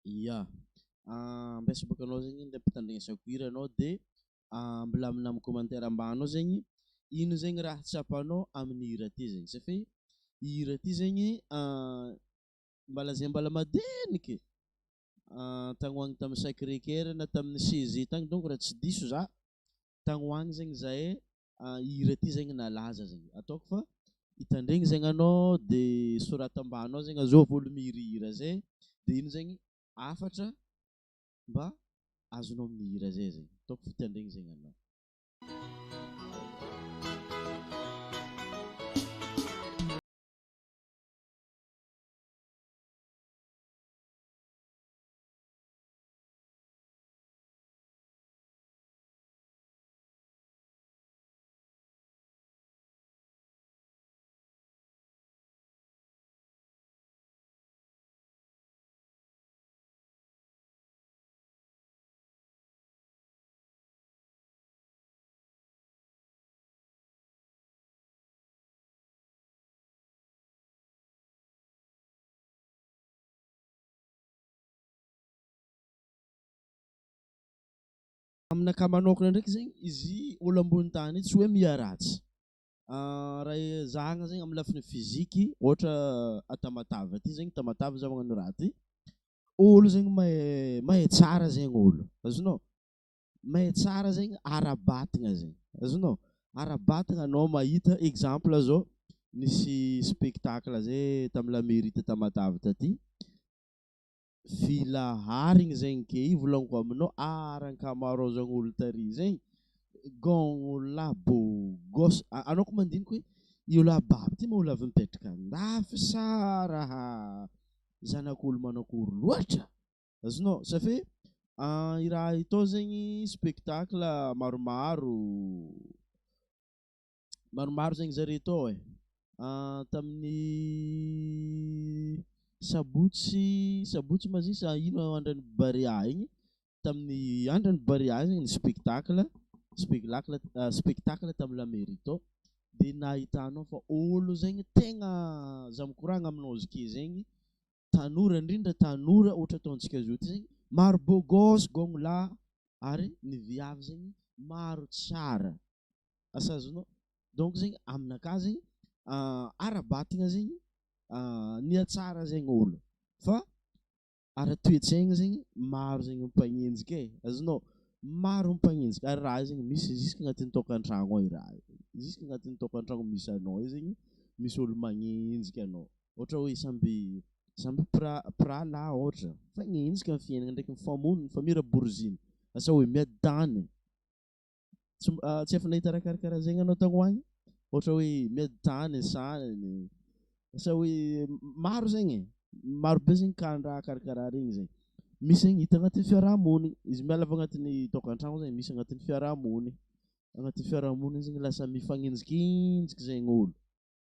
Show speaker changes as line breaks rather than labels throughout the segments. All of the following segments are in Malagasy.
Ia. Ambesa baka anao zegny le mpitandregny hira anao de mbola amin'ny commentaire ambany anao zegny ino zegny raha tsapanao amin'ny hira ty zegny satria hira ty zegny mbala zay mbala madiniky tagnoagny tamin'ny Sacré Cœur na tamin'ny CG tagny donc raha tsy diso za tagnoagny zegny zahay hira ty zegny nalaza zegny ataoko fa hitandregny zegny anao de soratam-bahnao zegny azôvy ôlo mihirihira zay de ino zegny afatra mba azonao mihira zay zegny ataoko fitandregny zegny anao. Aminakahy manokana ndraiky zegny izy olo ambony tany tsy hoe miaratsy raha zahagna zegny amin'ny lafiny fiziky ohatra Tamatave ty zegny Tamatave zao magnano raha ty olo zegny mahay tsara zegny olo azonao mahay tsara zegny ara-batagna zegny azonao ara-batagna anao mahita exemple zao nisy spectacle zay tamin'ny la mairie de Tamatave taty filaharigny zegny ke volagniko aminao aran-kamaroazagny olo tary zegny gôgno labo gôsy anao ko mandiniky hoe io lababo ty ma olo avy mipetraka andafy sa raha zanak'olo manakory loatra azonao safia i raha itao zegny spectacle maromaro zegny zare tao tamin'ny sabotsy mazisa ino andran'ny Baria igny tamin'ny andran'ny Baria igny ny spectacle tamin'ny la mairie tao de nahitanao fa olo zegny tegna za mikoragna aminao zike zegny tanora indrindra tanora ohatra ataontsika zao ty zegny maro beau gosse gôgno lahy ary ny viavy zegny maro tsara asa azonao donc zegny aminakahy zegny ara-batagna zegny nihatsara zegny olo fa ara-toetsaigny zegny maro zegny mimpagnenjika azonao maro mimpagnenjika ary raha zegny misy jusque agnatin'ny tokantragno ao raha jusque agnatin'ny tokantragno misy anao zegny misy olo magnenjika anao ohatra hoe samby pralahy ohatra fagnenjika amin'ny fiaignana ndraiky mifamono mifamira-boroziny asa hoe miadany tsy efa nahita raha karakaraha zegny anao tagnoagny ohatra hoe miadany sanany asa hoe maro zegny maro be zegny kan-draha karakaraha regny zegny misy zegny hita agnatin'ny fiarahamonigny izy miala avy agnatin'ny tokantragno zegny misy agnatin'ny fiarahamonigny zegny lasa mifagnenjikenjiky zegny olo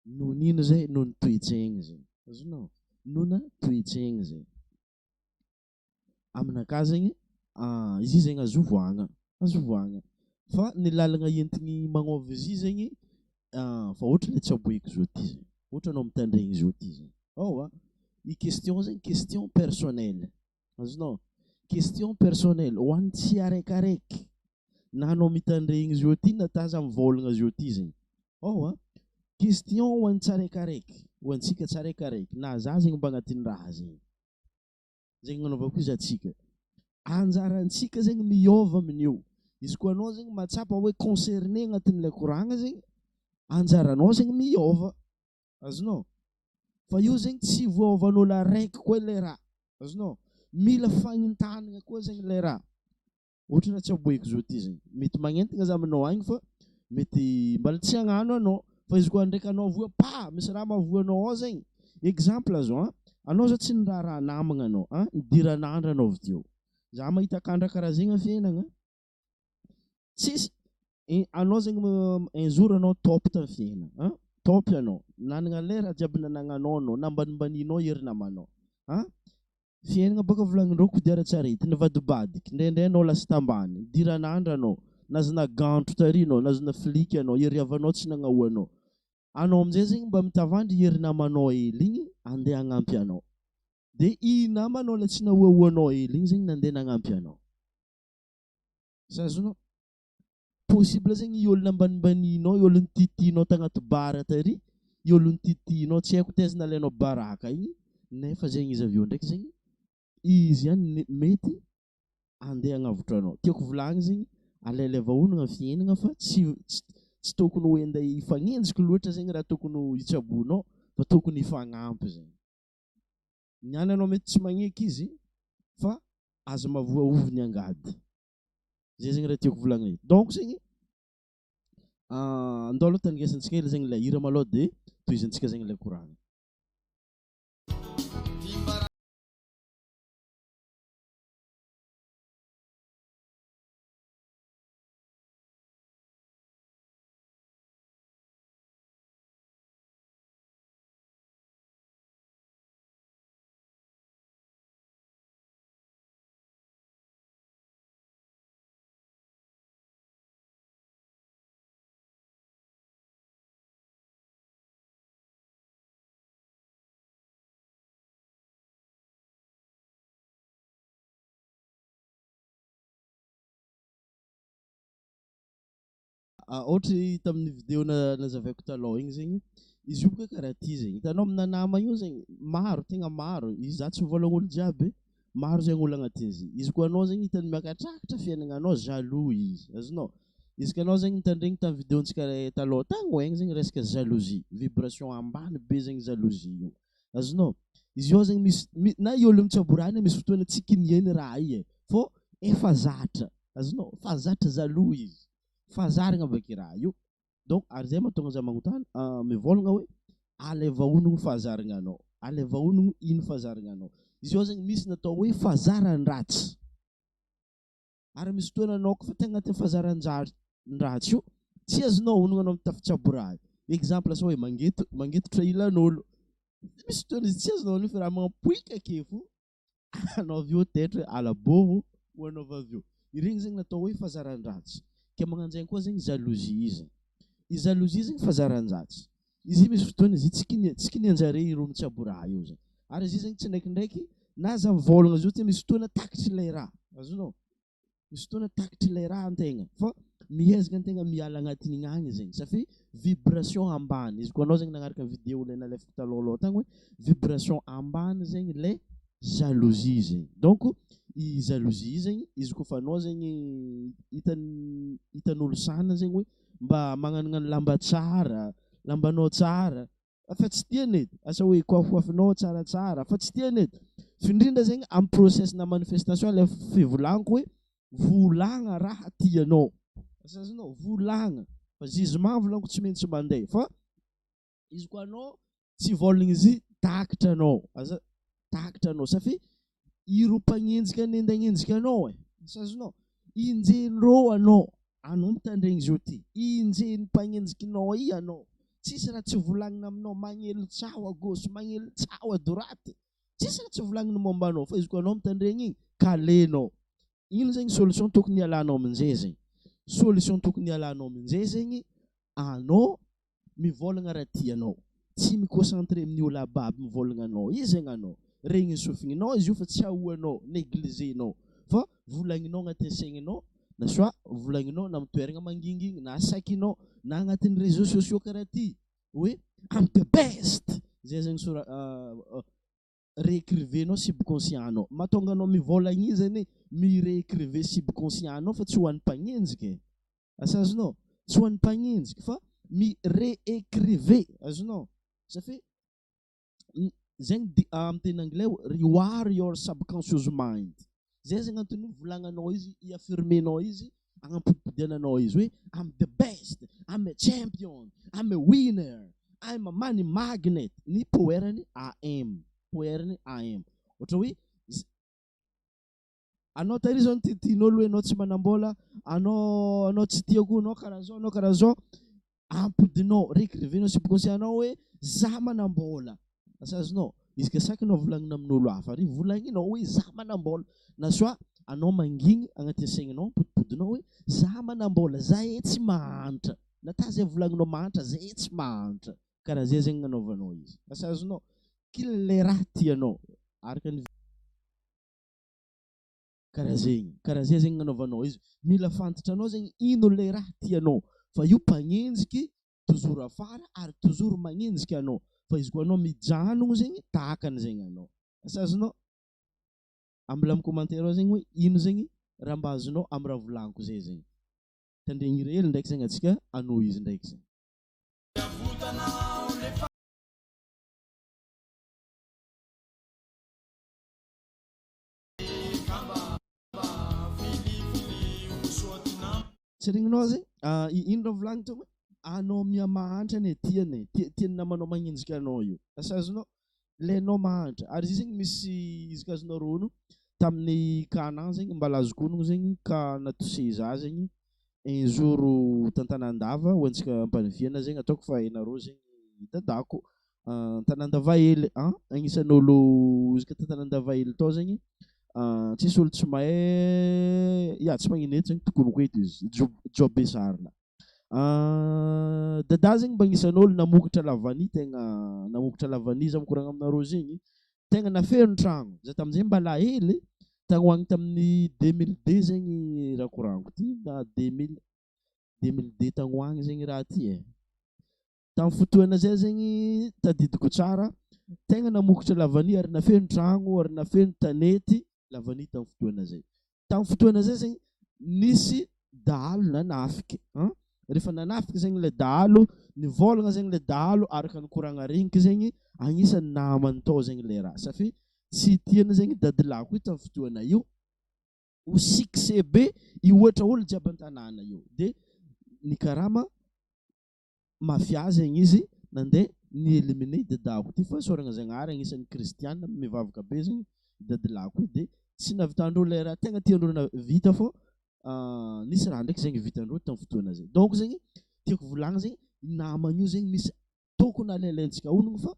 nonino zay noho ny toetsaigny zegny azonao nona toetsaigny zay aminakahy zegny izy zegny azovoagna fa ny lalagna entigny magnôva izy zegny fa ohatra le tsy aboeko zao ty zegny ohatra anao mitandregny zao ty zegny i question zegny question personnelle azonao question personnelle ho an'ny tsy araikaraiky na anao mitandregny zao ty na taza mivôlagna zao ty zegny question ho an'ny tsaraikaraiky ho antsika tsaraikaraiky na za zegny mba agnatin'ny raha zegny nanaovako izy atsika anjarantsika zegny miôva amin'io izy koa anao zegny matsapa hoe concerné agnatin'ilay koragna zegny anjaranao zegny miôva azonao fa io zegny tsy voaovan'olo araiky koa le raha azonao mila fagnentanagna koa zegny le raha ohatra raha tsy aboeko zao ty zegny mety magnentagna za aminao agny fa mety mbala tsy hagnano anao fa izy koa ndraiky anao voa misy raha mahavoanao ao zegny exemple zao anao zao tsy niraharaha namagna anao nidiran'andro anao avy teo za mahita kandra karaha zegny amin'ny fiainagna tsisy anao zegny un jour anao top tamin'ny fiainagna top anao nanagna lera jiaby nanagnanao anao nambanimbaninao ery namanao fiainagna baka volagnin-dreo kodiaran-tsarety nivadibadiky indraindray anao lasa tambany nidiran'andro anao nazana gantro tary anao nazana fliky anao ery avanao tsy nagnahoanao anao amin'izay zegny mba mitavandry ery namanao hely igny andeha hagnampy anao dia i namanao la tsy nahoahoanao hely igny zegny nandeha nagnampy anao. Sazonao possible zegny i olona ambanimbanianao, i olona titianao tagnaty bara tary, i olona titianao tsy haiko tezina alainao baraka igny, nefa zegny izy avy eo ndraiky zegny izy ihany mety andeha hagnavotra anao. Tiako volagny zegny alailay vahoanana fiainana fa tsy tokony ho enda hifanenjika loatra zegny raha tokony hitsaboanao fa tokony hifagnampy zegny. Niany anao mety tsy magneky izy fa aza mavoaovy ny angady. Zay zegny raha tiako volagny. Donc zegny andao aloha tandrigesantsika hely zegny ilay hira malôha dia tohizantsika zegny ilay koragna. Ohatry tamin'ny vidéo nazavaiko taloha igny zegny, izy io boka karaha ty zegny. Hitanao amina nama io zegny maro, tegna maro. Izy za tsy volan'olo jiaby, maro zegny olo agnatin'izy. Izy koa anao zegny hitany miakatrakatra fiaignananao, jaloux izy. Azonao, izy ka anao zegny nitandregny tamin'ny vidéontsika taloha tagny ho egny zegny resaka jalousie, vibration ambany be zegny jalousie io. Azonao, izy io zegny misy na i olo mitsaborany misy fotoana tsy kinieny raha i fô efa zatra. Azonao, fa zatra jaloux izy. Fazaragna baka raha io. Donc ary zay mahatonga za magnontany mivôlagna hoe alay vahoanagno fahazaragnanao, alay vahoanagno ino fahazaragnanao. Izy io zegny misy natao hoe fahazaran-dratsy, ary misy fotoana anao koa fa tegna agnatin'ny fahazaran-dratsy io tsy azonao honagna anao mitafitsaborahy. Exemple asa hoe mangetotra ilan'olo, misy fotoana izy tsy azonao honagna fa raha mampoika ake fo anao avy eo taitra hoe alabôho ho anao avy eo. Iregny zegny natao hoe fahazaran-dratsy. Ke magnano zegny koa zegny jalousie izy. I jalousie zegny fahazaran-dratsy. Izy misy fotoana izy tsy kinianjare ireo mitsaboraha io zegny. Ary izy zegny tsy ndraikindraiky na za mivôlagna zio te misy fotoana takitry ilay raha. Azonao, misy fotoana takitry ilay raha antegna fa miezaka antegna miala agnatin'igny agny zegny satria vibration ambany. Izy koa anao zegny nagnaraka vidéo ilay nalefako taloha tagny hoe vibration ambany zegny ilay jalousie zegny. Donc i jalousie zegny izy koa fa anao zegny hitan'olo sana zegny hoe mba magnanognano lamba tsara, lambanao tsara, fa tsy tiany edy. Asa hoe coiffinao tsaratsara fa tsy tiany edy. Findrindra zegny amin'ny process na manifestation ilay fivolagnako hoe volagna raha tianao. Azonao, volagna fa jugement volagniko tsy maintsy mandeha fa izy koa anao tsy vôlagna izy takitra anao. Takitra anao satria iro mpanenjika nenda hagnenjika anao azonao, injenireo anao mitandregny izy io ty, injeny mpanenjikinao i anao. Tsisy raha tsy volagnina aminao magnelo tsao à gauche, magnelo tsao à droite, tsisy raha tsy volagnina momba anao fa izy koa anao mitandregny igny kalenao. Ino zegny solution tokony ialanao amin'izay zegny? Solution tokony ialanao amin'izay zegny anao mivôlagna raha tianao, tsy miconcentré amin'ny olo ababy mivôlagna anao izy zegny anao. Regny sofininao izy io fa tsy ahoanao, négligenao fa volagninao agnatin'ny saigninao, na soit volagninao na mitoeragna mangingigny na sakinao na agnatin'ny réseaux sociaux karaha ty hoe I'm the best. Zay zegny réécrivenao subconscientanao. Mahatonga anao mivôlagna izy zany miréécrive subconscientanao fa tsy ho an'ny mpanenjika. Asa azonao, tsy ho an'ny mpanenjika fa mi-réécrive. Azonao, satria zegny amin'ny teny anglais rewire your subconscious mind. Zay zegny antony volagnanao izy, iaffirmenao izy, agnampodipodiananao izy hoe I'm the best, I'm a champion, I'm a winner, I'm a money magnet. Ny poerany AM, poerany AM. Ohatra hoe anao tary zao tian'olo hoe anao tsy manambola, anao tsy tiako, anao karaha zao, ampodinao, réécrivenao subconscientanao hoe za manambola. Asa azonao, izy ka saky anao volagnina amin'olo hafa ary volagninao hoe za manambola, na soit anao mangigny agnatin'ny saigninao potipodinao hoe za manambola, za tsy mahantra, natà zay volagninao mahantra, zay tsy mahantra. Karaha zay zegny nanaovanao izy. Asa azonao, kila le raha tianao araka ny karaha zay zegny nanaovanao izy. Mila fantatranao zegny ino le raha tianao, fa io mpagnenjiky toujours afara ary toujours magnenjiky anao, fa izy koa anao mijanogno zegny tahakan'zegny anao. Asazonao ambela amin'ny commentaire ao zegny hoe ino zegny raha mba azonao amin'ny raha volagniko zay zegny. Tandregny hely ndraiky zegny atsika anoho izy ndraiky zegny. Tsy regninao zegny ino raha volagniko teo hoe anao miha mahantra ne tiany namanao magnenjiky anao io. Asazonao lenao mahantra ary izy zegny misy izy kazonao rono tamin'ny kanan zegny mbala azoko onogno zegny ka natose za zegny un jour tantanandava ho antsika ampaniviana zegny ataoko fa hainareo zegny dadako tanandavahely agnisan'olo izy ka tantanandavahely tao zegny tsisy olo tsy mahay tsy magnino eto zegny tokonoko eto izy job sarina dada zegny mba agnisan'olo namokatra lavany tegna namokatra lavany za mikoragna aminareo zegny tegna nafeno tragno za tamin'izay mbala hely tagny hoagny tamin'ny 2002 zegny raha koragniko ty na 2002 tagny hoagny zegny raha ty tamin'ny fotoana zay zegny tadidiko tsara tegna namokatra lavany ary nafeno tragno ary nafeno tanety lavany tamin'ny fotoana zay. Tamin'ny fotoana zay zegny nisy dahalo nanafiky rehefa nanafiky zegny le dahalo nivolagna zegny le dahalo araka ny koragna regniky zegny agnisan'ny namany tao zegny le raha safy tsy tiany zegny dadilako io tamin'ny fotoana io ho succès be io ohatra olo jiaby an-tanàna io de ny karama mafia zegny izy nandeha ni éliminer dadako ty fa soragna zagnahary agnisan'ny kristiana mivavaka be zegny dadilako io de tsy nahavitandreo le raha tegna tiandreo vita fô nisy raha ndraiky zegny vitandreo tamin'ny fotoana zay. Donc zegny tiako volagna zegny namana io zegny misy tokony alailaintsika onogno fa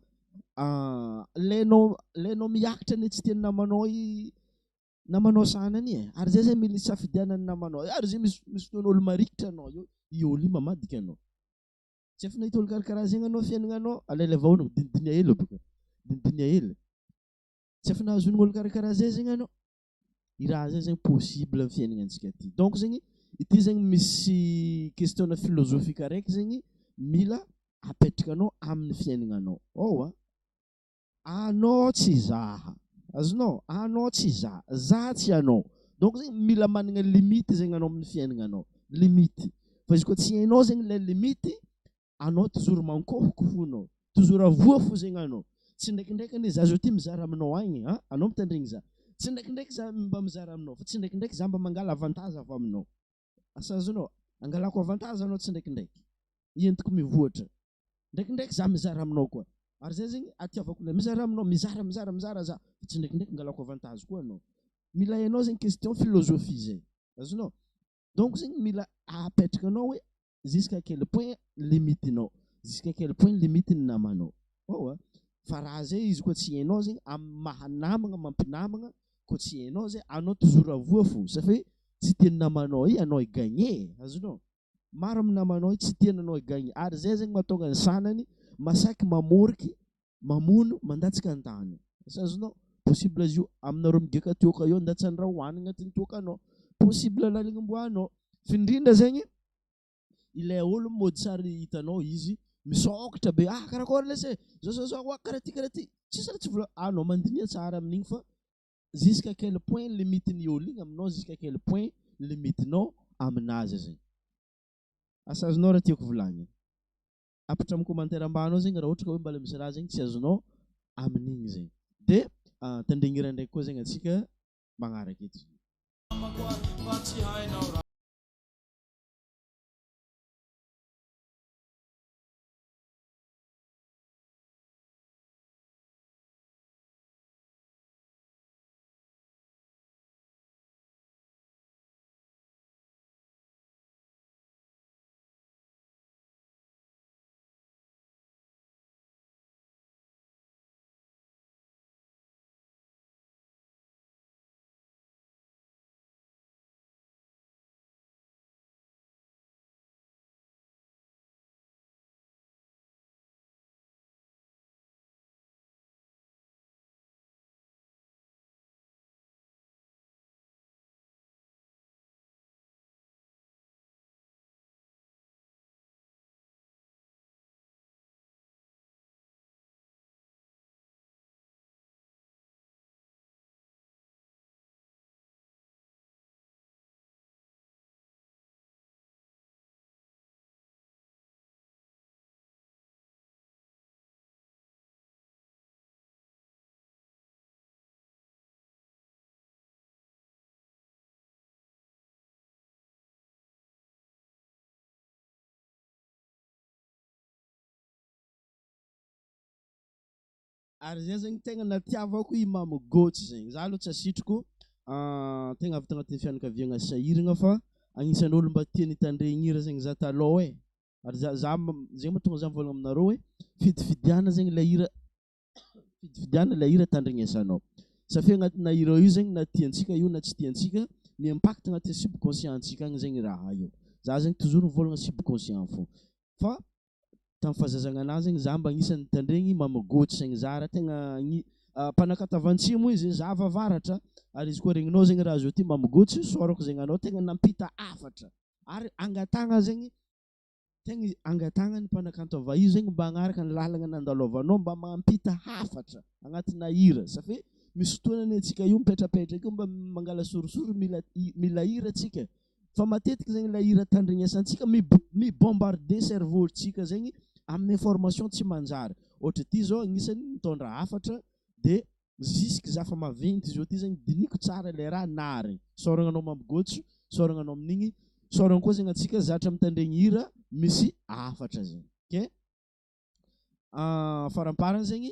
lenao miakatra ne tsy tiany namanao sanany ary zay zegny mila isafidianany namanao ary zay misy fotoan'olo marikitra anao io olo io mamadika anao. Tsy efa nahita olo karakaraha zegny anao fiaignananao alailava onogno dinidinia hely boka dinidinia hely tsy efa nahazon'olo karakaraha zay zegny anao i raha zay zegny possible amin'ny fiaignanantsika ty. Donc zegny ity zegny misy question philosophique araiky zegny mila apetrakanao amin'ny fiaignananao anao tsy zaha azonao anao tsy za tsy anao. Donc zegny mila managna limite zegny anao amin'ny fiaignananao limite fa izy koa tsy hainao zegny le limite anao toujours mankofokofonao toujours avoa fo zegny anao tsy ndraikindraiky ane za zao ty mizara aminao agny anao mitandregny za tsy ndraikindraiky za mba mizara aminao fa tsy ndraikindraiky za mba mangala avantage avy aminao. Asazonao angalako avantage anao tsy ndraikindraiky entiko mivoatra ndraikindraiky za mizara aminao koa ary zay zegny atiavako le mizara aminao mizara za tsy ndraikindraiky angalako avantage koa anao. Mila hainao zegny question philosophie zay azonao. Donc zegny mila apetrakanao hoe jusqu'à quel point limitinao jusqu'à quel point limitiny namanao fa raha zay izy koa tsy hainao zegny amin'ny mahanamagna mampinamagna koa tsy hainao zay anao toujours avoa fo safy tsy tiany namanao i anao igagné azonao maro amin'ny namanao i tsy tiany anao igagné ary zay zegny mahatonga ny sanany masaky mamoriky mamono mandatsika an-tany azonao possible izy io aminareo migaka tioka io andatsany raha hohanigny agnatin'ny tokanao possible laligny-mboanao findrindra zegny ilay olo mody sary hitanao izy misokatra be karakôry lesy zao karaha ty tsisy raha tsy vola anao mandinia tsara amin'igny fa jusqu'à quel point limitiny olo igny aminao jusqu'à quel point limitinao aminazy zegny. Asazonao raha tiako volagny apatra amin'ny commentaire ambany ao zegny raha ohatra ka hoe mbala misy raha zegny tsy azonao amin'igny zegny de tandregny raha ndraiky koa zegny atsika magnaraka eto. Ary zay zegny tegna natiavako i mamogôtsy zegny. Za aloha tsy asitriko tegna avy tagnaty fianakaviagna sahiragna fa agnisan'ny olo mba tia nitandregny hira zegny za taloha e. Ary za zegny mahatonga za mivôlagna aminareo hoe fidifidiana zegny le hira fidifidiana le hira tandregnesanao. Safia agnatina hira io zegny na tiantsika io na tsy tiantsika ny impact agnatin'ny subconscient-ntsika agny zegny raha io. Za zegny toujours mivôlagna subconscient fô. Fa tamin'ny fahazazagna anahy zegny za mba agnisan'ny nitandregny mamogôtsy zegny za raha tegna mpanakatavan-tsimo izy za vavaratra ary izy koa regninao zegny raha zao ty mamogôtsy sôrako zegny anao tegna nampita hafatra ary angatagna zegny tegna angatagna ny mpanakatava io zegny mba agnaraka ny lalagna nandalovanao mba mampita hafatra agnatina hira safia misy fotoanany antsika io mipetrapetraka io mba mangala sorosoro mila hira antsika fa matetiky zegny la hira tandregnesantsika mibombarde cerveau-ntsika zegny amin'ny information tsy manjary ohatra ty zao agnisan'ny mitondra hafatra de jusque za fa maventy zao ty zegny diniko tsara le raha nary sôragna anao mamogôtso sôragna anao amin'igny sôragna koa zegny antsika zatra mitandregny hira misy hafatra zegny okay faramparany zegny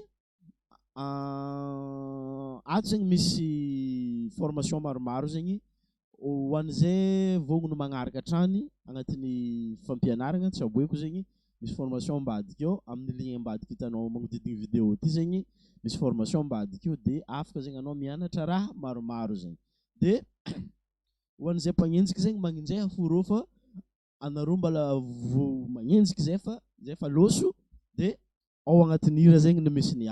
ato zegny misy formation maromaro zegny ho an'izay vognono magnaraka hatrany agnatin'ny fampianaragna tsy aboeko zegny misy formation ambadika eo amin'ny lien ambadika hitanao magnodidigny vidéo ty zegny misy formation ambadika io de afaka zegny anao mianatra raha maromaro zegny de ho an'izay mpagnenjiky zegny magninjay foro fa anareo mbala magnenjiky zay fa loso de ao agnatin'ny hira zegny no misy ny